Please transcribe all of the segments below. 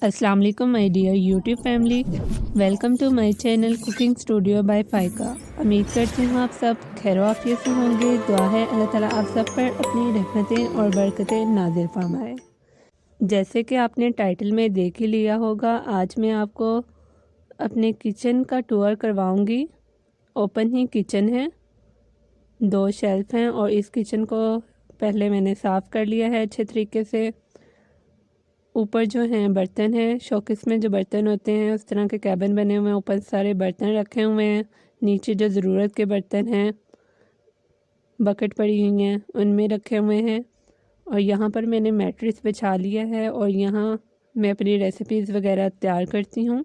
अस्सलाम वालेकुम my dear YouTube family, welcome to my channel cooking studio by Faika. उम्मीद करती हूँ आप सब खैर आफियत से होंगे। दुआ है अल्लाह ताला आप सब पर अपनी रहमतें और बरकतें नाज़िल फरमाए। जैसे कि आपने टाइटल में देख ही लिया होगा, आज मैं आपको अपने किचन का टूर करवाऊँगी। ओपन ही किचन है, 2 शेल्फ हैं और इस किचन को पहले मैंने साफ़ कर लिया है अच्छे तरीके से। ऊपर जो हैं बर्तन हैं, शोकेस में जो बर्तन होते हैं उस तरह के कैबिन बने हुए हैं, ऊपर सारे बर्तन रखे हुए हैं। नीचे जो ज़रूरत के बर्तन हैं, बकेट पड़ी हुई हैं, उनमें रखे हुए हैं। और यहाँ पर मैंने मैट्रेस बिछा लिया है और यहाँ मैं अपनी रेसिपीज़ वगैरह तैयार करती हूँ।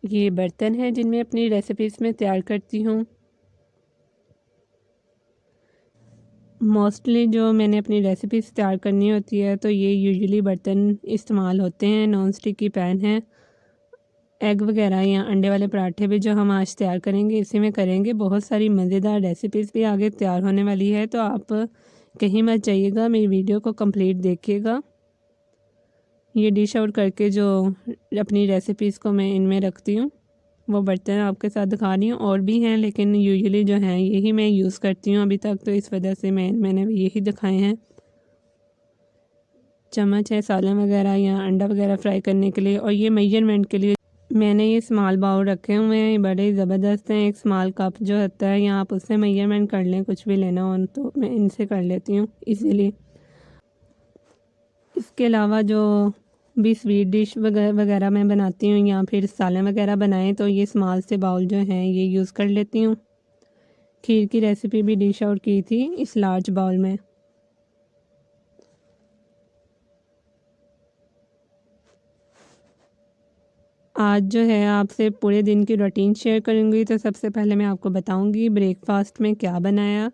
ये बर्तन हैं जिनमें अपनी रेसिपीज़ में तैयार करती हूँ। मोस्टली जो मैंने अपनी रेसिपीज़ तैयार करनी होती है तो ये यूजुअली बर्तन इस्तेमाल होते हैं। नॉन स्टिक की पैन है। एग वगैरह या अंडे वाले पराठे भी जो हम आज तैयार करेंगे इसी में करेंगे। बहुत सारी मज़ेदार रेसिपीज़ भी आगे तैयार होने वाली है, तो आप कहीं मत जाइएगा, मेरी वीडियो को कंप्लीट देखिएगा। ये डिश आउट करके जो अपनी रेसिपीज़ को मैं इनमें रखती हूँ वो बर्तन आपके साथ दिखा रही हूँ। और भी हैं लेकिन यूजुअली जो हैं यही मैं यूज़ करती हूँ अभी तक, तो इस वजह से मैंने यही दिखाए हैं। चम्मच है सालन वगैरह या अंडा वगैरह फ्राई करने के लिए। और ये मेजरमेंट के लिए मैंने ये स्मॉल बाउल रखे हुए हैं, ये बड़े ज़बरदस्त हैं। एक स्मॉल कप जो होता है या आप उससे मेजरमेंट कर लें, कुछ भी लेना हो तो मैं इनसे कर लेती हूँ इजीली। इसके अलावा जो भी स्वीट डिश वगैरह मैं बनाती हूँ या फिर सालन वगैरह बनाएं तो ये स्मॉल से बाउल जो हैं ये यूज़ कर लेती हूँ। खीर की रेसिपी भी डिश आउट की थी इस लार्ज बाउल में। आज जो है आपसे पूरे दिन की रूटीन शेयर करूँगी। तो सबसे पहले मैं आपको बताऊँगी ब्रेकफास्ट में क्या बनाया।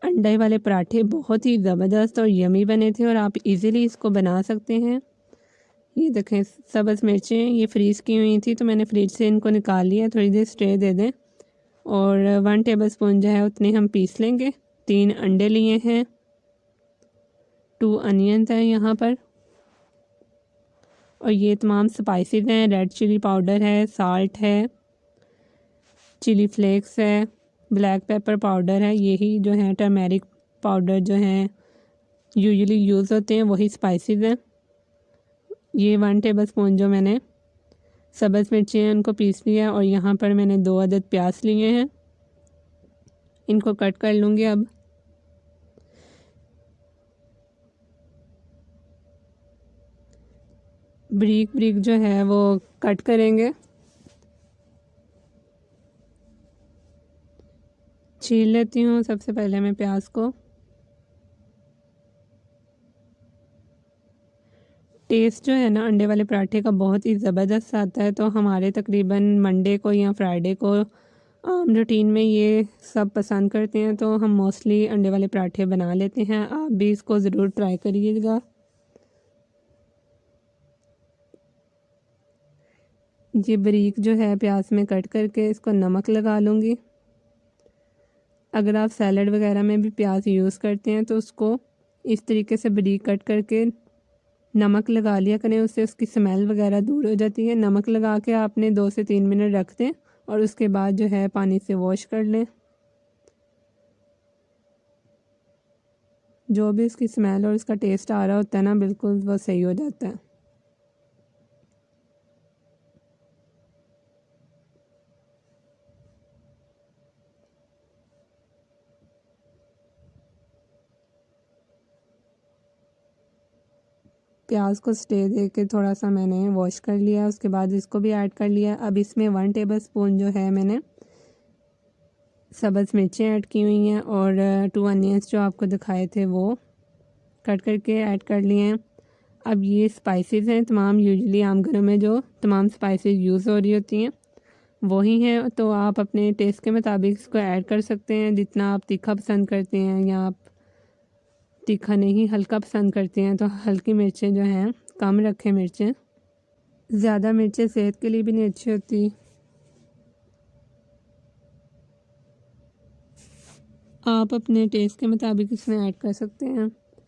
अंडे वाले पराठे बहुत ही ज़बरदस्त और यमी बने थे और आप इजीली इसको बना सकते हैं। ये देखें सब्ज़ मिर्चें ये फ्रीज़ की हुई थी तो मैंने फ्रिज से इनको निकाल लिया। थोड़ी देर स्टे दे दें और 1 टेबलस्पून जो है उतने हम पीस लेंगे। 3 अंडे लिए हैं, 2 अनियंस हैं यहाँ पर, और ये तमाम स्पाइसेस हैं। रेड चिली पाउडर है, साल्ट है, चिली फ्लेक्स है, ब्लैक पेपर पाउडर है, यही जो है टर्मेरिक पाउडर जो हैं यूजुअली यूज़ होते हैं वही स्पाइसेस हैं। ये 1 टेबलस्पून जो मैंने सब्ज़ मिर्ची हैं उनको पीस लिया। और यहाँ पर मैंने 2 अदद प्याज लिए हैं, इनको कट कर लूँगी। अब ब्रीक ब्रीक जो है वो कट करेंगे। छील लेती हूँ सबसे पहले मैं प्याज को। टेस्ट जो है ना अंडे वाले पराठे का बहुत ही ज़बरदस्त आता है। तो हमारे तकरीबन मंडे को या फ्राइडे को आम रूटीन में ये सब पसंद करते हैं, तो हम मोस्टली अंडे वाले पराठे बना लेते हैं। आप भी इसको ज़रूर ट्राई करिएगा। ये बारीक जो है प्याज में कट करके इसको नमक लगा लूँगी। अगर आप सैलड वगैरह में भी प्याज यूज़ करते हैं तो उसको इस तरीके से बारीक कट करके नमक लगा लिया करें, उससे उसकी स्मेल वगैरह दूर हो जाती है। नमक लगा के आपने 2 से 3 मिनट रख दें और उसके बाद जो है पानी से वॉश कर लें। जो भी उसकी स्मेल और उसका टेस्ट आ रहा होता है ना, बिल्कुल वो सही हो जाता है। प्याज को स्टे दे के थोड़ा सा मैंने वॉश कर लिया, उसके बाद इसको भी ऐड कर लिया। अब इसमें 1 टेबलस्पून जो है मैंने सब्ज़ मिर्चें ऐड की हुई हैं और 2 अनियंस जो आपको दिखाए थे वो कट करके ऐड कर लिए हैं। अब ये स्पाइसेस हैं तमाम, यूजुअली आम घरों में जो तमाम स्पाइसेस यूज़ हो रही होती हैं वही हैं, तो आप अपने टेस्ट के मुताबिक इसको ऐड कर सकते हैं। जितना आप तीखा पसंद करते हैं या आप तीखा नहीं हल्का पसंद करते हैं तो हल्की मिर्चें जो हैं कम रखें। मिर्चें ज़्यादा मिर्चें सेहत के लिए भी नहीं अच्छी होती। आप अपने टेस्ट के मुताबिक इसमें ऐड कर सकते हैं।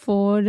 4